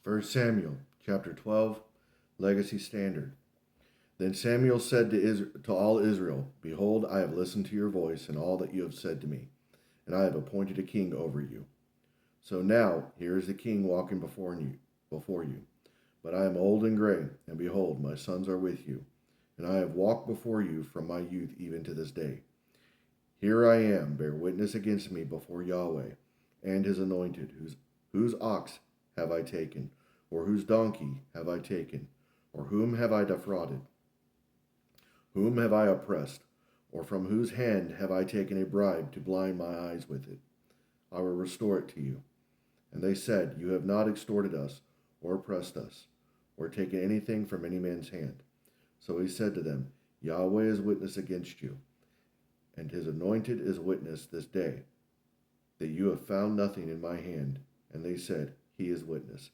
1 Samuel chapter 12, Legacy Standard. Then Samuel said to all Israel, Behold, I have listened to your voice and all that you have said to me, and I have appointed a king over you. So now here is the king walking before you. But I am old and gray, and behold, my sons are with you, and I have walked before you from my youth even to this day. Here I am, bear witness against me before Yahweh and his anointed, whose ox have I taken, or whose donkey have I taken, or whom have I defrauded? Whom have I oppressed, or from whose hand have I taken a bribe to blind my eyes with it? I will restore it to you. And they said, You have not extorted us, or oppressed us, or taken anything from any man's hand. So he said to them, Yahweh is witness against you, and his anointed is witness this day, that you have found nothing in my hand. And they said, He is witness.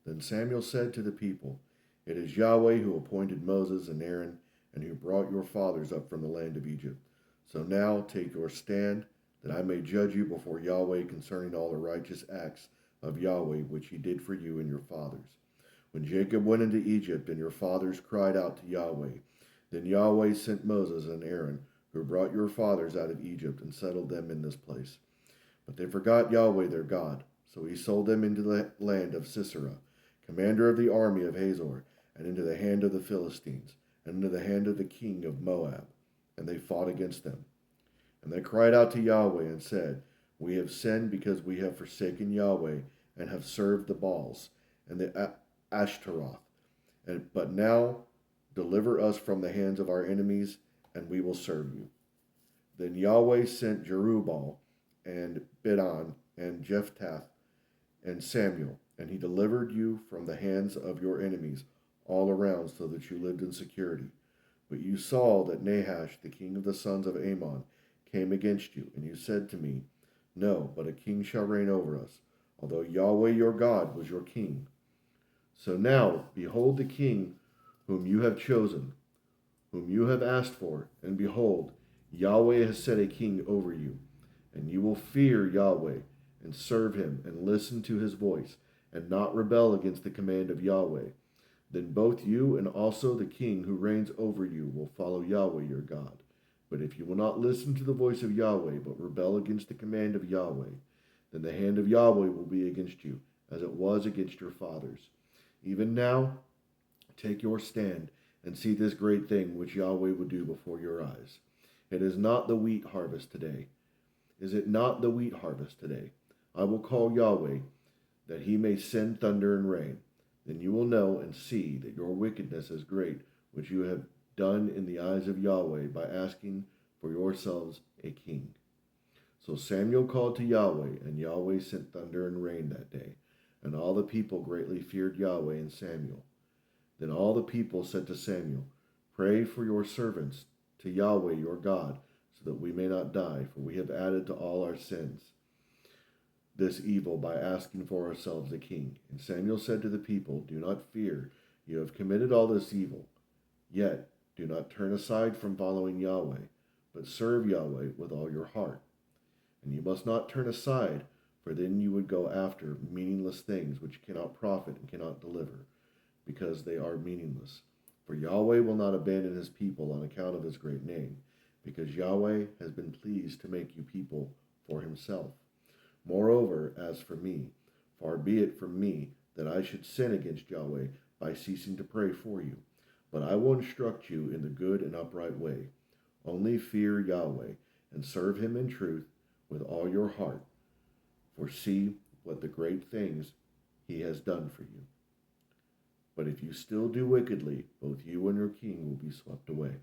Then Samuel said to the people, It is Yahweh who appointed Moses and Aaron, and who brought your fathers up from the land of Egypt. So now take your stand, that I may judge you before Yahweh concerning all the righteous acts of Yahweh which he did for you and your fathers. When Jacob went into Egypt, and your fathers cried out to Yahweh, then Yahweh sent Moses and Aaron, who brought your fathers out of Egypt, and settled them in this place. But they forgot Yahweh their God, so he sold them into the land of Sisera, commander of the army of Hazor, and into the hand of the Philistines, and into the hand of the king of Moab, and they fought against them. And they cried out to Yahweh and said, We have sinned because we have forsaken Yahweh, and have served the Baals and the Ashtaroth. But now deliver us from the hands of our enemies, and we will serve you. Then Yahweh sent Jerubbaal and Bidon and Jephthah and Samuel, and he delivered you from the hands of your enemies all around, so that you lived in security. But you saw that Nahash, the king of the sons of Ammon, came against you, and you said to me, No, but a king shall reign over us, although Yahweh your God was your king. So now, behold the king whom you have chosen, whom you have asked for, and behold, Yahweh has set a king over you, and you will fear Yahweh, and serve him, and listen to his voice, and not rebel against the command of Yahweh. Then both you and also the king who reigns over you will follow Yahweh your God. But if you will not listen to the voice of Yahweh, but rebel against the command of Yahweh, then the hand of Yahweh will be against you, as it was against your fathers. Even now, take your stand, and see this great thing which Yahweh will do before your eyes. It is not the wheat harvest today. Is it not the wheat harvest today? I will call Yahweh, that he may send thunder and rain. Then you will know and see that your wickedness is great, which you have done in the eyes of Yahweh by asking for yourselves a king. So Samuel called to Yahweh, and Yahweh sent thunder and rain that day. And all the people greatly feared Yahweh and Samuel. Then all the people said to Samuel, Pray for your servants to Yahweh your God, so that we may not die, for we have added to all our sins this evil by asking for ourselves a king. And Samuel said to the people, Do not fear, you have committed all this evil. Yet do not turn aside from following Yahweh, but serve Yahweh with all your heart. And you must not turn aside, for then you would go after meaningless things which cannot profit and cannot deliver, because they are meaningless. For Yahweh will not abandon his people on account of his great name, because Yahweh has been pleased to make you people for himself. Moreover, as for me, far be it from me that I should sin against Yahweh by ceasing to pray for you. But I will instruct you in the good and upright way. Only fear Yahweh, and serve him in truth with all your heart. For see what the great things he has done for you. But if you still do wickedly, both you and your king will be swept away.